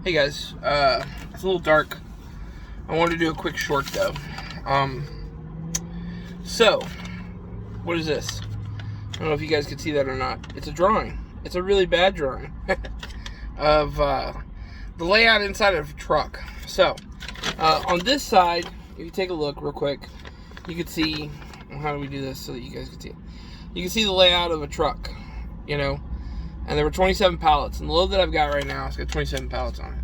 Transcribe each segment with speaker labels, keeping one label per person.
Speaker 1: Hey guys, it's a little dark. I wanted to do a quick short though. So, what is this? I don't know if you guys can see that or not. It's a drawing. It's a really bad drawing of the layout inside of a truck. So, on this side, if you take a look real quick, you can see, how do we do this so that you guys can see it? You can see the layout of a truck, you know, and there were 27 pallets, and the load that I've got right now, it's got 27 pallets on it.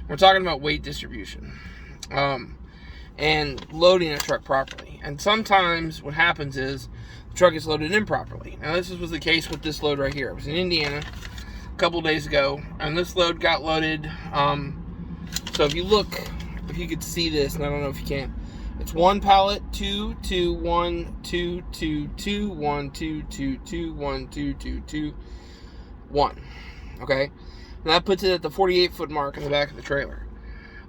Speaker 1: We're talking about weight distribution, and loading a truck properly. And sometimes what happens is the truck is loaded improperly. Now this was the case with this load right here. It was in Indiana a couple days ago, and this load got loaded. So if you look, if you could see this, and I don't know if you can, it's one pallet, 2, 2, 1, 2, 2, 2, 1, 2, 2, 2, 1, 2, 2, 2, 1. Okay, and that puts it at the 48-foot mark in the back of the trailer.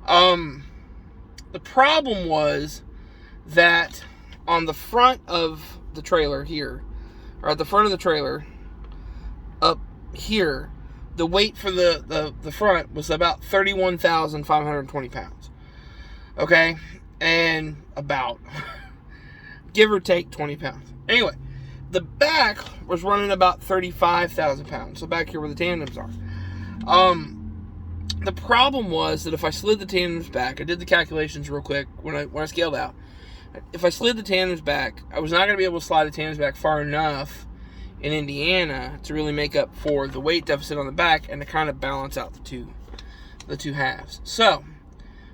Speaker 1: The problem was that on the front of the trailer here, or at the front of the trailer up here, the weight for the front was about 31,520 pounds. Okay, and about, give or take 20 pounds. Anyway, the back was running about 35,000 pounds. So back here where the tandems are. The problem was that if I slid the tandems back, I did the calculations real quick when I scaled out. If I slid the tandems back, I was not going to be able to slide the tandems back far enough in Indiana to really make up for the weight deficit on the back and to kind of balance out the two halves. So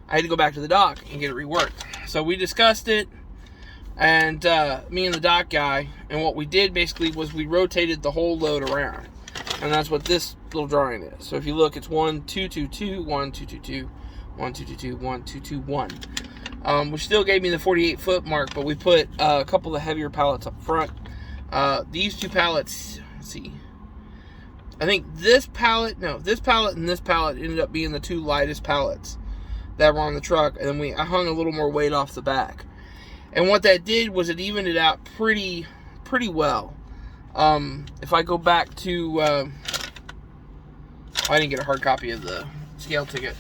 Speaker 1: I had to go back to the dock and get it reworked. So we discussed it, and me and the dock guy, and what we did basically was we rotated the whole load around. And that's what this little drawing is. So if you look, it's 1, 2, 2, 2, 1, 2, 2, 2, 1, 2, 2, 2, 1, 2, 2, 1. Which still gave me the 48-foot mark, but we put a couple of heavier pallets up front. These two pallets, let's see. I think this pallet and this pallet ended up being the two lightest pallets that were on the truck. And then I hung a little more weight off the back. And what that did was it evened it out pretty well. If I go back to, I didn't get a hard copy of the scale ticket.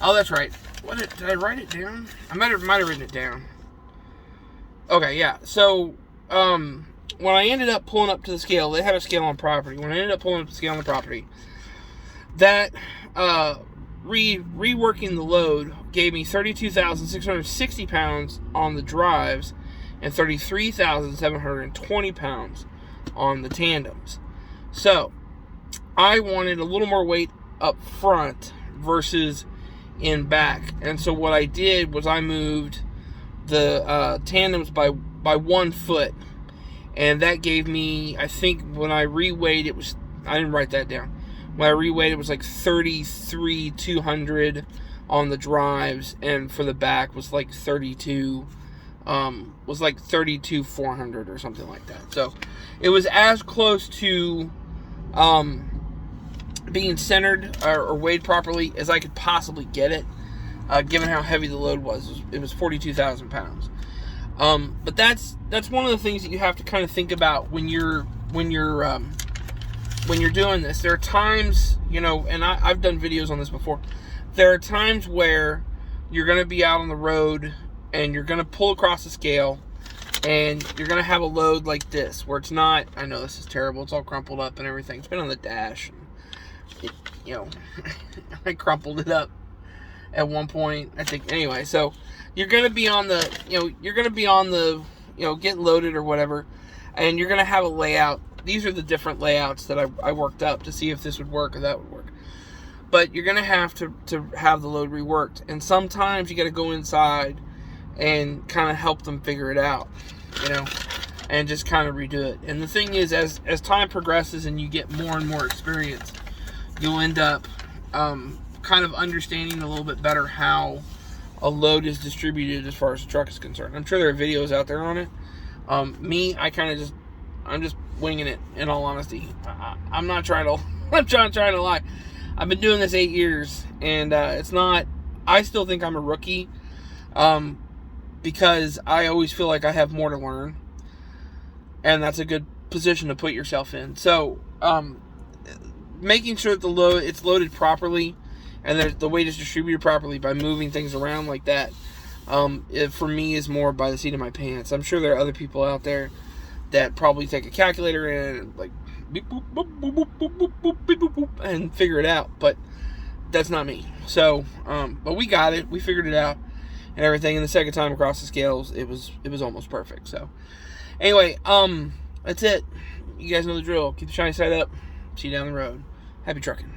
Speaker 1: Oh, that's right. Did I write it down? I might have written it down. Okay, yeah. So, when I ended up pulling up to the scale, they had a scale on property. When I ended up pulling up the scale on the property, that, reworking the load gave me 32,660 pounds on the drives and 33,720 pounds on the tandems. So I wanted a little more weight up front versus in back, and so what I did was I moved the tandems by 1 foot, and that gave me, I think when I reweighed it was, I didn't write that down, when I reweighed it was like 33,200 on the drives, and for the back was like 32,400 or something like that. So it was as close to being centered or weighed properly as I could possibly get it, given how heavy the load was. It was 42,000 pounds. But that's one of the things that you have to kind of think about when you're doing this. There are times, you know, and I've done videos on this before. There are times where you're going to be out on the road and you're going to pull across the scale and you're going to have a load like this where it's not, I know this is terrible, it's all crumpled up and everything. It's been on the dash. You know, I crumpled it up at one point, I think. Anyway, so you're going to be on the, getting loaded or whatever, and you're going to have a layout. These are the different layouts that I worked up to see if this would work or that would work. But you're going to have to have the load reworked. And sometimes you got to go inside and kind of help them figure it out, you know, and just kind of redo it. And the thing is, as time progresses and you get more and more experience, you'll end up kind of understanding a little bit better how a load is distributed as far as the truck is concerned. I'm sure there are videos out there on it. I'm just winging it, in all honesty. I'm not trying to lie. I've been doing this 8 years, and I still think I'm a rookie, because I always feel like I have more to learn, and that's a good position to put yourself in. So, making sure that it's loaded properly And the weight is distributed properly by moving things around like that. It, for me, is more by the seat of my pants. I'm sure there are other people out there that probably take a calculator and like beep, boop, boop, boop, boop, boop, boop, boop, beep, boop, boop, and figure it out. But that's not me. So, but we got it. We figured it out and everything. And the second time across the scales, it was almost perfect. So, anyway, that's it. You guys know the drill. Keep the shiny side up. See you down the road. Happy trucking.